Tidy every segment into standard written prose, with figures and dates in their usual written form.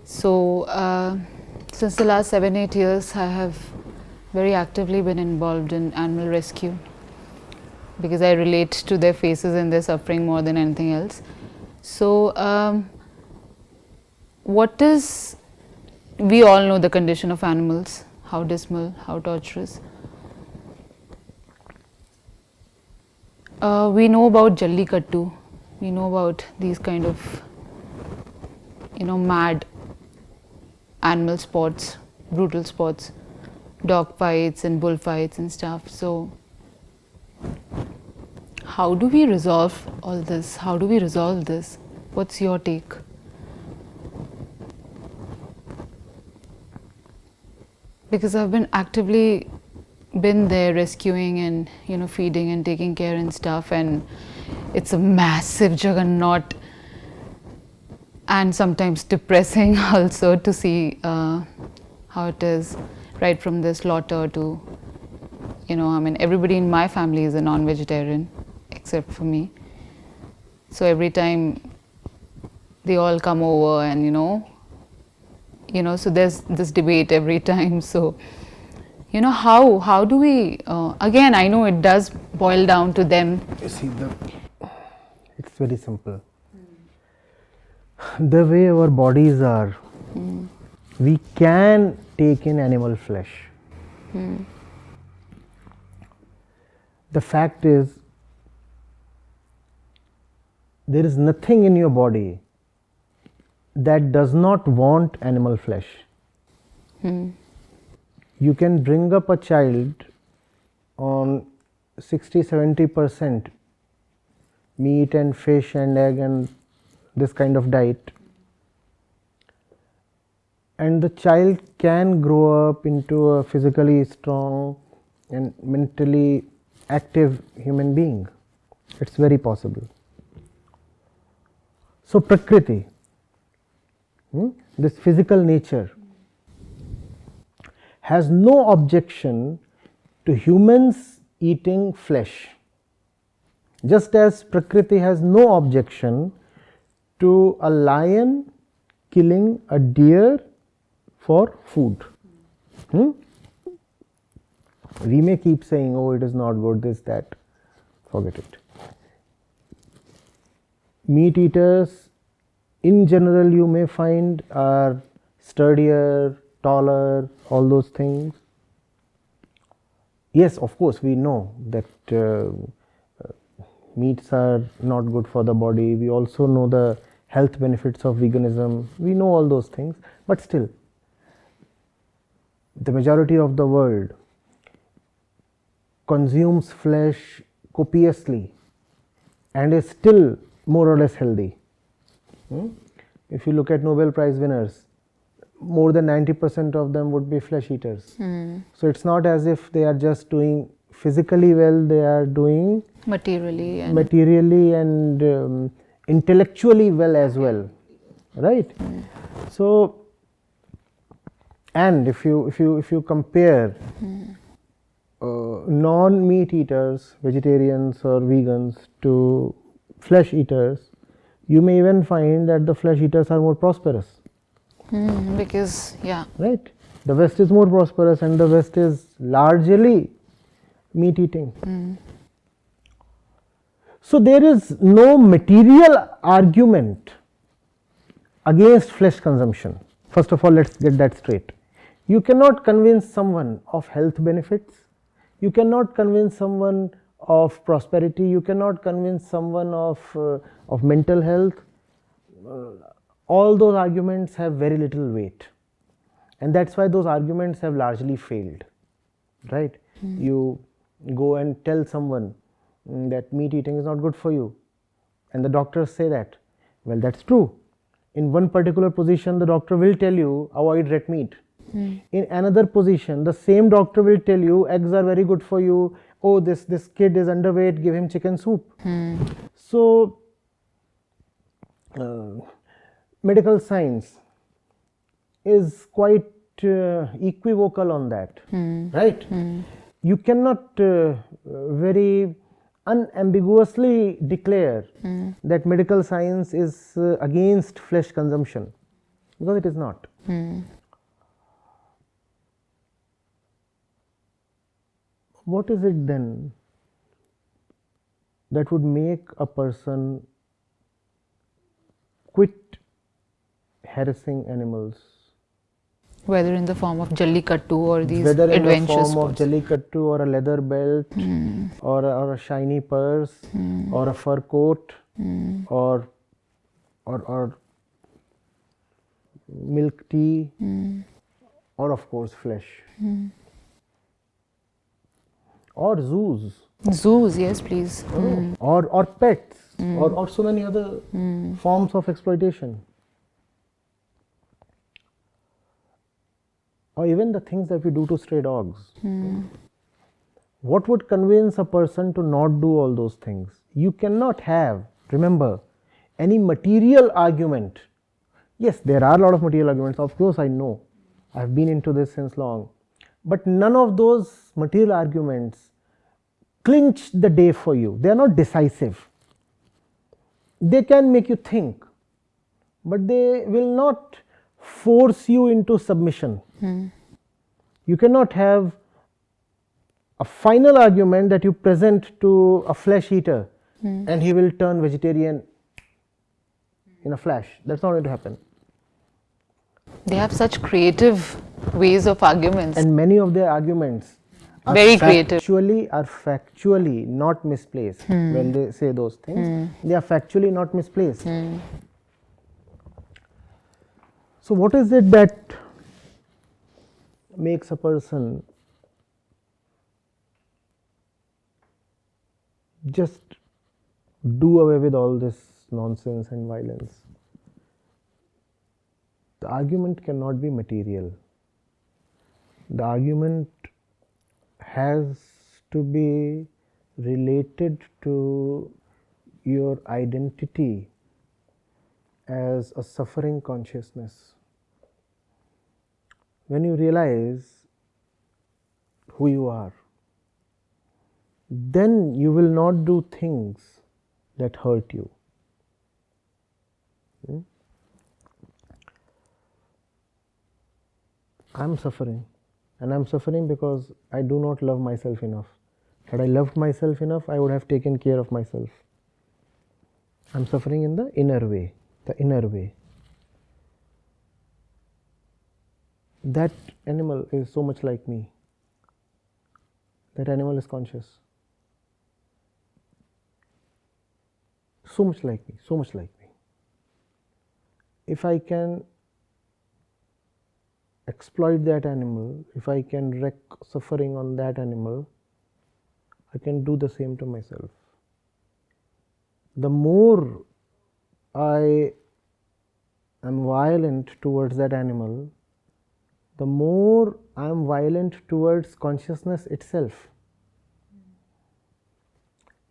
So since the last 7-8 years, I have very actively been involved in animal rescue because I relate to their faces and their suffering more than anything else. So we all know the condition of animals, how dismal, how torturous. We know about Jallikattu, we know about these kind of, mad animal sports, brutal sports, dog fights and bull fights and stuff. So how do we resolve all this? How do we resolve this? What's your take? Because I've been actively there rescuing and feeding and taking care and stuff, and it's a massive juggernaut and sometimes depressing also to see how it is, right from the slaughter to everybody in my family is a non-vegetarian except for me, so every time they all come over and so there's this debate every time. So how do we again, I know it does boil down to them. You see, it's very simple. The way our bodies are, we can take in animal flesh. The fact is, there is nothing in your body that does not want animal flesh. You can bring up a child on 60-70% meat and fish and egg and this kind of diet, and the child can grow up into a physically strong and mentally active human being. It's very possible. So Prakriti, this physical nature, has no objection to humans eating flesh, just as Prakriti has no objection to a lion killing a deer for food. We may keep saying, oh, it is not good, this, that, forget it. Meat eaters in general, you may find, are sturdier, taller, all those things. Yes, of course, we know that meats are not good for the body. We also know the health benefits of veganism. We know all those things, but still, the majority of the world consumes flesh copiously and is still more or less healthy. If you look at Nobel Prize winners, more than 90% of them would be flesh eaters. So it's not as if they are just doing physically well, they are doing materially and intellectually well as well, right? So, and if you compare non-meat eaters, vegetarians or vegans, to flesh eaters, you may even find that the flesh eaters are more prosperous. Because, right, the West is more prosperous and the West is largely meat eating. So there is no material argument against flesh consumption. First of all, let's get that straight. You cannot convince someone of health benefits, you cannot convince someone of prosperity, you cannot convince someone of mental health. All those arguments have very little weight, and that's why those arguments have largely failed, right? You go and tell someone that meat eating is not good for you, and the doctors say that, well, that's true. In one particular position, the doctor will tell you avoid red meat. In another position, the same doctor will tell you eggs are very good for you. Oh, this kid is underweight, give him chicken soup. So medical science is quite equivocal on that, right? You cannot very unambiguously declare that medical science is against flesh consumption, because it is not. What is it then that would make a person quit harassing animals? Whether in the form of jallikattu or these Whether in the adventure form of sports. jallikattu or a leather belt or a shiny purse or a fur coat or milk tea or of course flesh or zoos Zoos, yes, please. or pets or so many other forms of exploitation. Or even the things that we do to stray dogs. What would convince a person to not do all those things? You cannot have, remember, any material argument. Yes, there are a lot of material arguments, of course I know. I have been into this since long. But none of those material arguments clinch the day for you. They are not decisive. They can make you think, but they will not force you into submission. You cannot have a final argument that you present to a flesh eater and he will turn vegetarian in a flash. That's not going to happen. They have such creative ways of arguments. And many of their arguments are Very creative. factually not misplaced. When they say those things, they are factually not misplaced. So what is it that makes a person just do away with all this nonsense and violence? The argument cannot be material. The argument has to be related to your identity as a suffering consciousness. When you realize who you are, then you will not do things that hurt you. I am suffering, and I am suffering because I do not love myself enough. Had I loved myself enough, I would have taken care of myself. I am suffering in the inner way, the inner way. That animal is so much like me. That animal is conscious. So much like me, so much like me. If I can exploit that animal, if I can wreak suffering on that animal, I can do the same to myself. The more I am violent towards that animal, the more I am violent towards consciousness itself.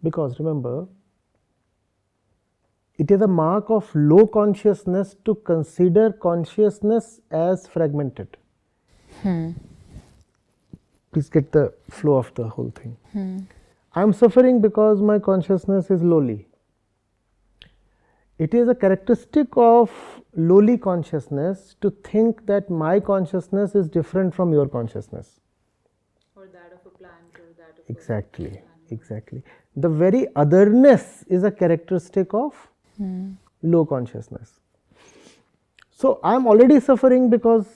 Because remember, it is a mark of low consciousness to consider consciousness as fragmented. Please get the flow of the whole thing. I am suffering because my consciousness is lowly. It is a characteristic of lowly consciousness to think that my consciousness is different from your consciousness. Or that of a plant or that of Exactly. The very otherness is a characteristic of low consciousness. So I am already suffering because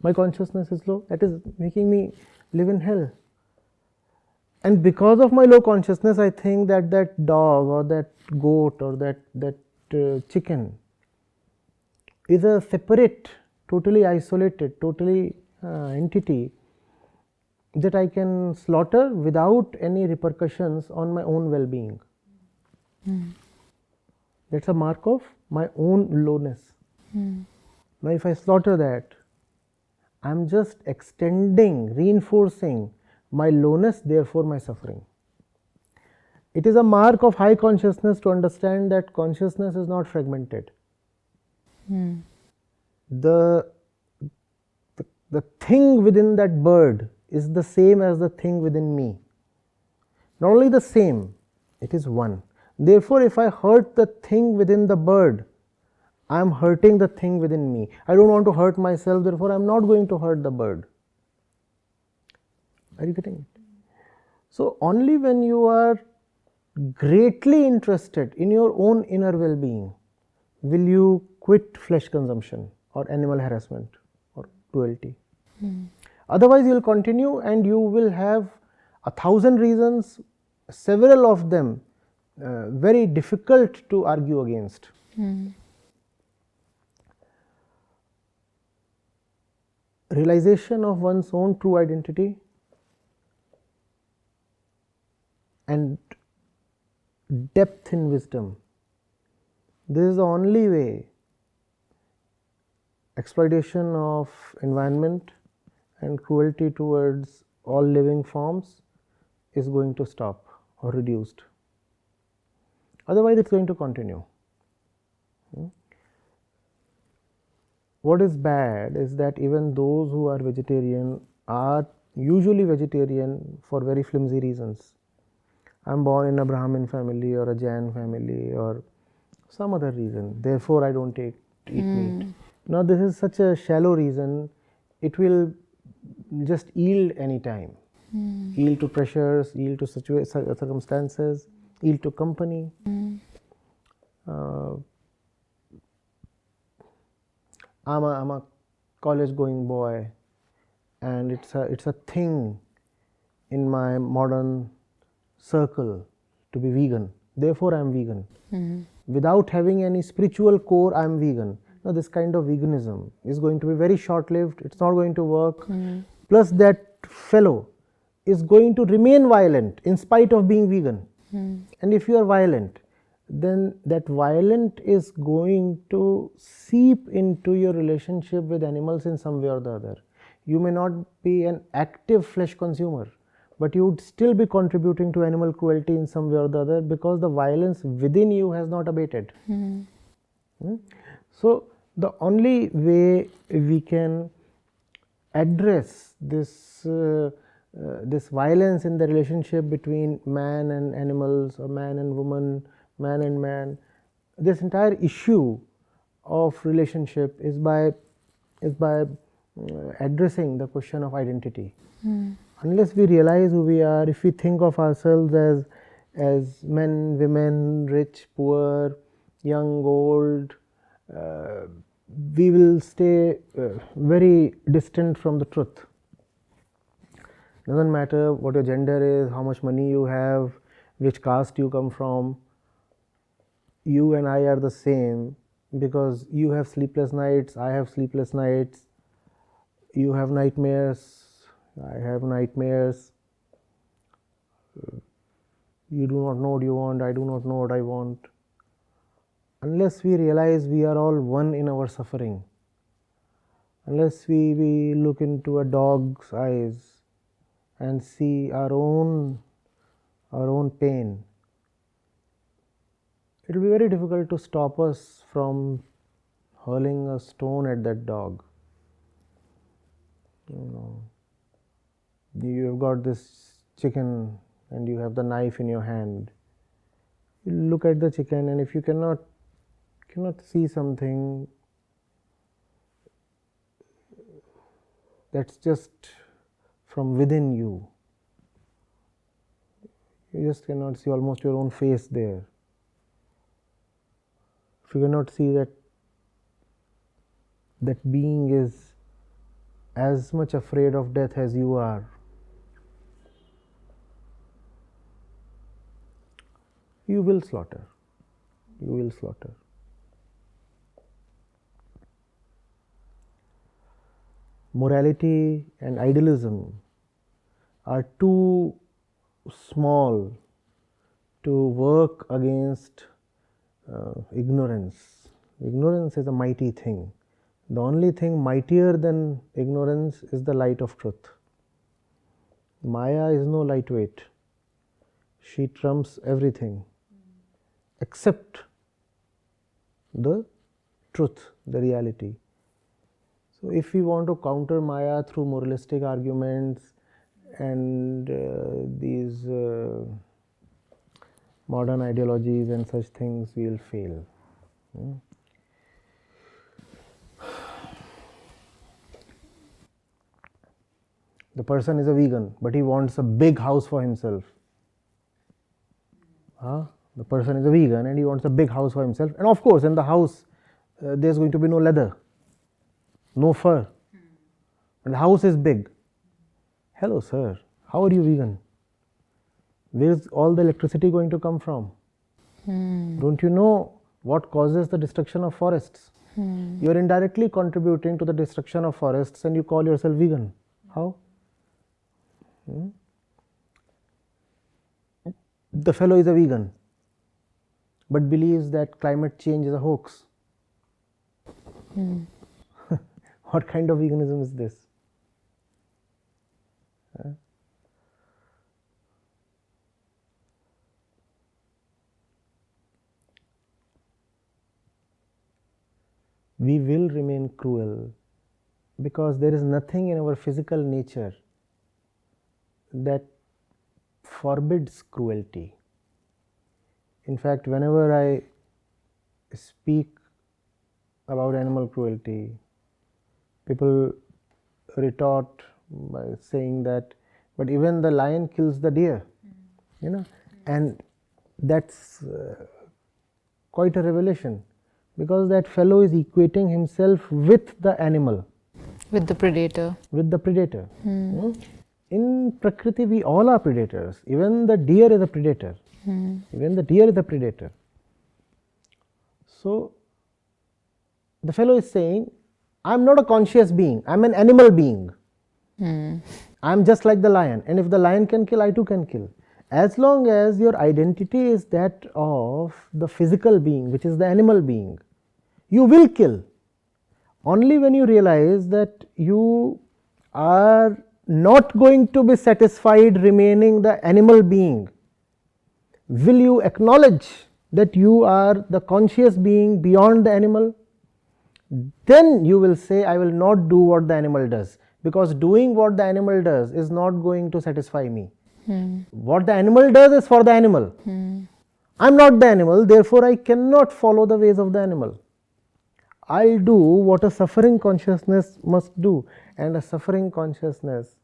my consciousness is low. That is making me live in hell. And because of my low consciousness, I think that that dog or that goat or that chicken is a separate, totally isolated, totally entity that I can slaughter without any repercussions on my own well-being. That's a mark of my own lowness. Now if I slaughter that, I am just extending, reinforcing my lowness, therefore my suffering. It is a mark of high consciousness to understand that consciousness is not fragmented. The thing within that bird is the same as the thing within me. Not only the same, it is one. Therefore, if I hurt the thing within the bird, I am hurting the thing within me. I don't want to hurt myself, therefore I am not going to hurt the bird. Are you getting it? So only when you are greatly interested in your own inner well-being will you quit flesh consumption or animal harassment or cruelty. Otherwise you will continue and you will have 1,000 reasons, several of them very difficult to argue against. Realization of one's own true identity and depth in wisdom. This is the only way exploitation of environment and cruelty towards all living forms is going to stop or reduced. Otherwise, it's going to continue. What is bad is that even those who are vegetarian are usually vegetarian for very flimsy reasons. I'm born in a Brahmin family or a Jain family or some other reason, therefore I don't eat meat. Now this is such a shallow reason, it will just yield any time. Yield to pressures, yield to circumstances, yield to company. I'm a college going boy and it's a thing in my modern circle to be vegan, therefore I am vegan. Without having any spiritual core, I am vegan. Now this kind of veganism is going to be very short lived, it's not going to work. Plus that fellow is going to remain violent in spite of being vegan. And if you are violent, then that violent is going to seep into your relationship with animals in some way or the other. You may not be an active flesh consumer, but you would still be contributing to animal cruelty in some way or the other because the violence within you has not abated. So the only way we can address this this violence in the relationship between man and animals or man and woman, man and man, this entire issue of relationship is by addressing the question of identity. Unless we realize who we are, if we think of ourselves as men, women, rich, poor, young, old, we will stay very distant from the truth. Doesn't matter what your gender is, how much money you have, which caste you come from, you and I are the same because you have sleepless nights, I have sleepless nights, you have nightmares, I have nightmares, you do not know what you want, I do not know what I want. Unless we realize we are all one in our suffering, unless we look into a dog's eyes and see our own pain, it will be very difficult to stop us from hurling a stone at that dog. You have got this chicken and you have the knife in your hand. You look at the chicken, and if you cannot see something that's just from within you, you just cannot see almost your own face there. If you cannot see that being is as much afraid of death as you are, you will slaughter. You will slaughter. Morality and idealism are too small to work against ignorance. Ignorance is a mighty thing. The only thing mightier than ignorance is the light of truth. Maya is no lightweight. She trumps everything except the truth, the reality. So if we want to counter Maya through moralistic arguments and these modern ideologies and such things, we will fail. The person is a vegan, but he wants a big house for himself. The person is a vegan and he wants a big house for himself. And of course, in the house, there's going to be no leather, no fur. And the house is big. Hello, sir. How are you vegan? Where's all the electricity going to come from? Don't you know what causes the destruction of forests? You are indirectly contributing to the destruction of forests and you call yourself vegan. How? The fellow is a vegan, but believes that climate change is a hoax. What kind of veganism is this? We will remain cruel because there is nothing in our physical nature that forbids cruelty. In fact, whenever I speak about animal cruelty, people retort by saying that, but even the lion kills the deer, and that's quite a revelation, because that fellow is equating himself with the animal. With the predator. With the predator. In Prakriti, we all are predators. Even the deer is a predator. Even the deer is a predator. So, the fellow is saying, I am not a conscious being, I am an animal being. I am just like the lion, and if the lion can kill, I too can kill. As long as your identity is that of the physical being, which is the animal being, you will kill. Only when you realize that you are not going to be satisfied remaining the animal being, will you acknowledge that you are the conscious being beyond the animal? Then you will say, I will not do what the animal does, because doing what the animal does is not going to satisfy me. What the animal does is for the animal. I am not the animal, therefore I cannot follow the ways of the animal. I'll do what a suffering consciousness must do, and a suffering consciousness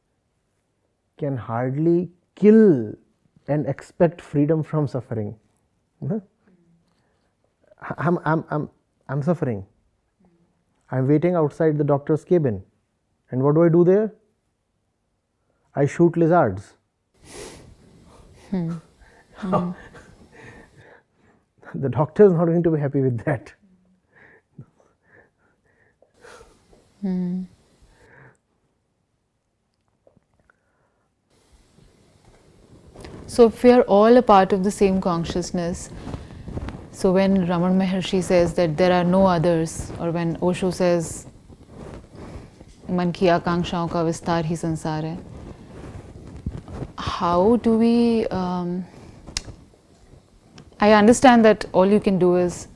can hardly kill and expect freedom from suffering. I'm suffering. I'm waiting outside the doctor's cabin, and what do I do there? I shoot lizards. The doctor is not going to be happy with that. So if we are all a part of the same consciousness, so when Raman Maharshi says that there are no others, or when Osho says मन की आकांक्षाओं का विस्तार ही संसार है, how do we I understand that all you can do is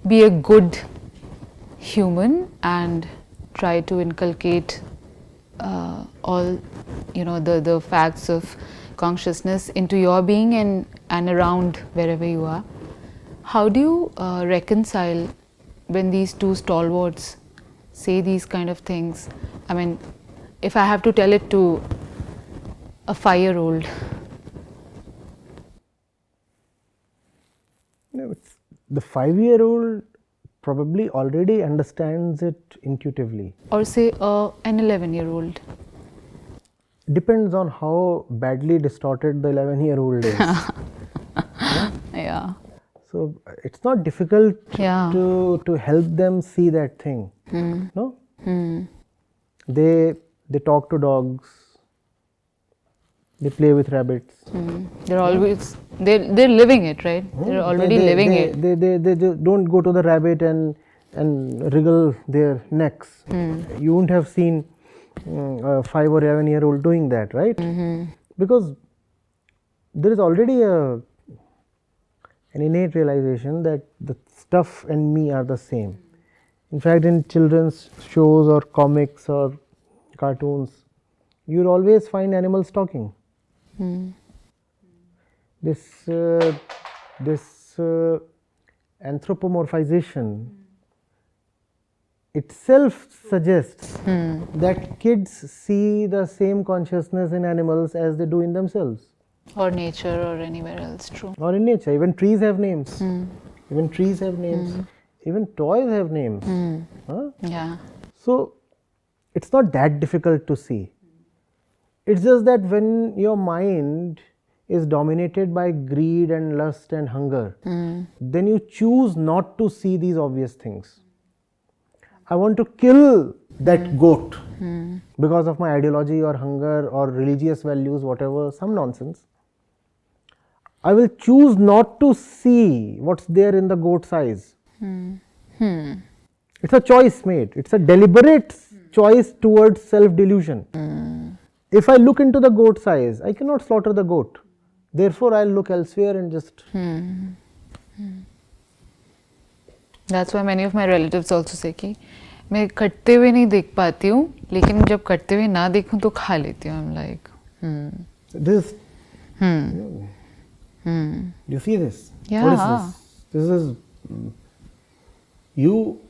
be a good human and try to inculcate all the facts of consciousness into your being and around wherever you are. How do you reconcile when these two stalwarts say these kind of things? I mean, if I have to tell it to a 5-year-old. No, the 5-year-old probably already understands it intuitively. Or say an 11-year-old. Depends on how badly distorted the 11-year-old is. Yeah. So it's not difficult to help them see that thing. No? They talk to dogs. They play with rabbits. They're always they're living it, right? They're already living it. They don't go to the rabbit and wriggle their necks. You won't have seen a 5 or 11-year-old doing that, right? Because there is already an innate realization that the stuff and me are the same. In fact, in children's shows or comics or cartoons, you'll always find animals talking. This anthropomorphization itself suggests that kids see the same consciousness in animals as they do in themselves. Or nature or anywhere else, true. Or in nature. Even trees have names. Even trees have names. Even toys have names. Huh? Yeah. So, it's not that difficult to see. It's just that when your mind is dominated by greed and lust and hunger, then you choose not to see these obvious things. I want to kill that goat because of my ideology or hunger or religious values, whatever, some nonsense. I will choose not to see what's there in the goat's eyes. It's a choice made. It's a deliberate choice towards self-delusion. If I look into the goat's eyes, I cannot slaughter the goat. Therefore, I'll look elsewhere and just... That's why many of my relatives also say कि मैं कटते हुए नहीं देख पाती हूँ, लेकिन जब कटते हुए ना देखूँ तो खा लेती हूँ. I'm like, This... You see this? Yeah. What is this? This is... You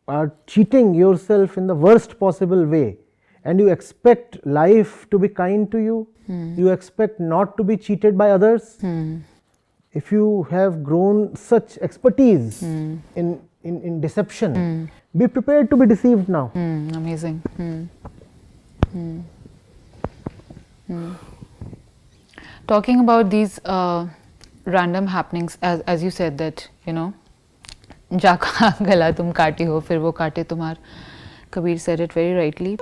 are cheating yourself in the worst possible way, and you expect life to be kind to you. You expect not to be cheated by others. If you have grown such expertise in deception, be prepared to be deceived now. Amazing. Talking about these random happenings, as you said that, you know, जाका गला तुम काटी हो फिर वो काटे तुम्हार, Kabir said it very rightly.